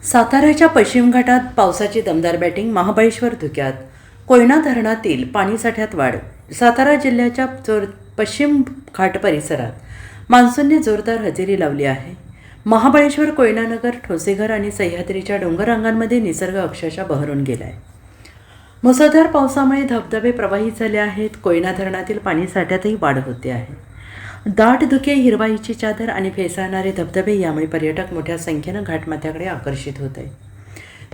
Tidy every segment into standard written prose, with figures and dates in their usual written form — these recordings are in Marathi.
साताऱ्याच्या पश्चिम घाटात पावसाची दमदार बॅटिंग, महाबळेश्वर धुक्यात. कोयना धरणातील पाणीसाठ्यात वाढ. सातारा जिल्ह्याच्या पश्चिम घाट परिसरात मान्सूनने जोरदार हजेरी लावली आहे. महाबळेश्वर, कोयनानगर, ठोसेघर आणि सह्याद्रीच्या डोंगर रांगांमध्ये निसर्ग अक्षरशः बहरून गेला आहे. मुसळधार पावसामुळे धबधबे प्रवाहित झाले आहेत. कोयना धरणातील पाणीसाठ्यातही वाढ होते आहे. दाट धुके, हिरवाईची चादर आणि फेसाळणारे धबधबे यामुळे पर्यटक मोठ्या संख्येनं घाटमाथ्याकडे आकर्षित होत आहे.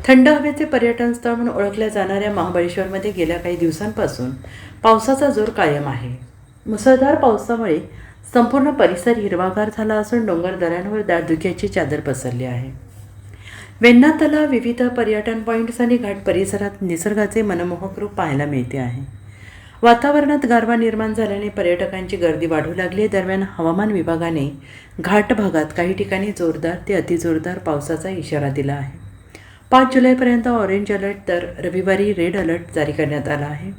थंड हवेचे पर्यटन स्थळ म्हणून ओळखल्या जाणाऱ्या महाबळेश्वरमध्ये गेल्या काही दिवसांपासून पावसाचा जोर कायम आहे. मुसळधार पावसामुळे संपूर्ण परिसर हिरवागार झाला असून डोंगर दऱ्यांवर दाट धुक्याची चादर पसरली आहे. वेण्णा तलाव, विविध पर्यटन पॉईंट्स आणि घाट परिसरात निसर्गाचे मनमोहक रूप पाहायला मिळते आहे. वातावरणात गारवा निर्माण झाल्याने पर्यटकांची गर्दी वाढू लागली. दरम्यान हवामान विभागाने घाट भागात काही ठिकाणी जोरदार ते अतिजोरदार पावसाचा इशारा दिला आहे. 5 जुलैपर्यंत ऑरेंज अलर्ट तर रविवारी रेड अलर्ट जारी करण्यात आला आहे.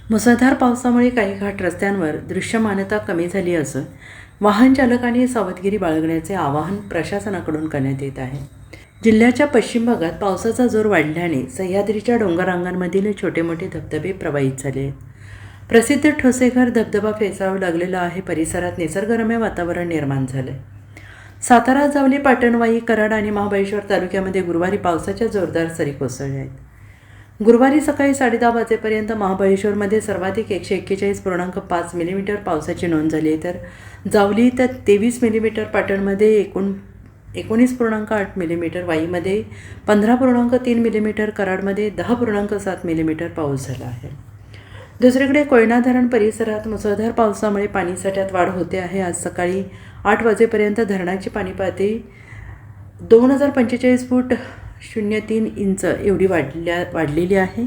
मुसळधार पावसामुळे काही घाट रस्त्यांवर दृश्यमानता कमी झाली असून वाहन चालकांनी सावधगिरी बाळगण्याचे आवाहन प्रशासनाकडून करण्यात येत आहे. जिल्ह्याच्या पश्चिम भागात पावसाचा जोर वाढल्याने सह्याद्रीच्या डोंगररांगांमधील छोटे मोठे धबधबे प्रवाहित झाले आहेत. प्रसिद्ध ठोसेघर धबधबा फेसाळू लागलेला आहे. परिसरात निसर्गरम्य वातावरण निर्माण झाले. सातारा, जावली, पाटणवाई, कराड आणि महाबळेश्वर तालुक्यामध्ये गुरुवारी पावसाच्या जोरदार सरी कोसळल्या आहेत. गुरुवारी सकाळी 10:30 वाजेपर्यंत महाबळेश्वरमध्ये सर्वाधिक 141.5 मिलीमीटर पावसाची नोंद झाली आहे, तर जावली तर 23 मिलीमीटर, पाटणमध्ये 19.8 मिलीमीटर, वाईमध्ये 15.3 मिलीमीटर, कराडमध्ये 10.7 मिलीमीटर पाऊस झाला आहे. दुसरीकडे कोयना धरण परिसरात मुसळधार पावसामुळे पाणीसाठ्यात वाढ होते आहे. आज सकाळी 8 वाजेपर्यंत धरणाची पाणी पातळी 2045.03 इंच एवढी वाढलेली आहे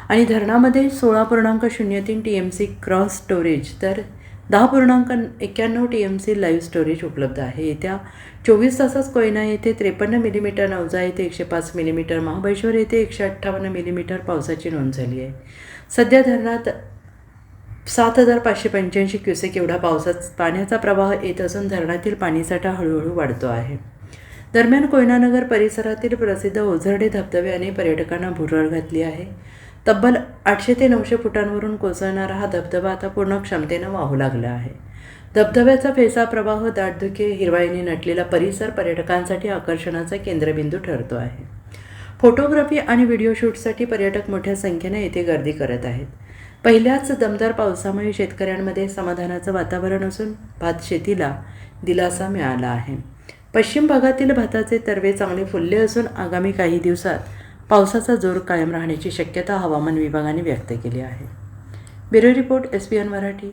आणि धरणामध्ये 16.03 TMC क्रॉस स्टोरेज तर 10.91 TMC लाईव्ह स्टोरेज उपलब्ध आहे. येत्या 24 तासात कोयना येथे 53 मिलीमीटर, नवजा येथे 105 मिलीमीटर, महाबळेश्वर येथे 158 मिलीमीटर पावसाची नोंद झाली आहे. सध्या धरणात 7,585 क्युसेक एवढा पाण्याचा प्रवाह येत असून धरणातील पाणीसाठा हळूहळू वाढतो आहे. दरम्यान कोयनानगर परिसरातील प्रसिद्ध ओझरडे धबधब्याने पर्यटकांना भुरळ घातली आहे. तब्बल 800 ते 900 फुटांवरून कोसळणारा हा धबधबा आता पूर्ण क्षमतेनं वाहू लागला आहे. धबधब्याचा फेसा प्रवाह, दाट धुके, हिरवाईने नटलेला परिसर पर्यटकांसाठी आकर्षणाचा केंद्रबिंदू ठरतो आहे. फोटोग्राफी आणि व्हिडिओ शूटसाठी पर्यटक मोठ्या संख्येने येथे गर्दी करत आहेत. पहिल्याच दमदार पावसामुळे शेतकऱ्यांमध्ये समाधानाचं वातावरण असून भात शेतीला दिलासा मिळाला आहे. पश्चिम भागातील भाताचे तरवे चांगले फुलले असून आगामी काही दिवसात पावसाचा जोर कायम राहण्याची शक्यता हवामान विभागाने व्यक्त केली आहे. Bureau report, SBN Marathi.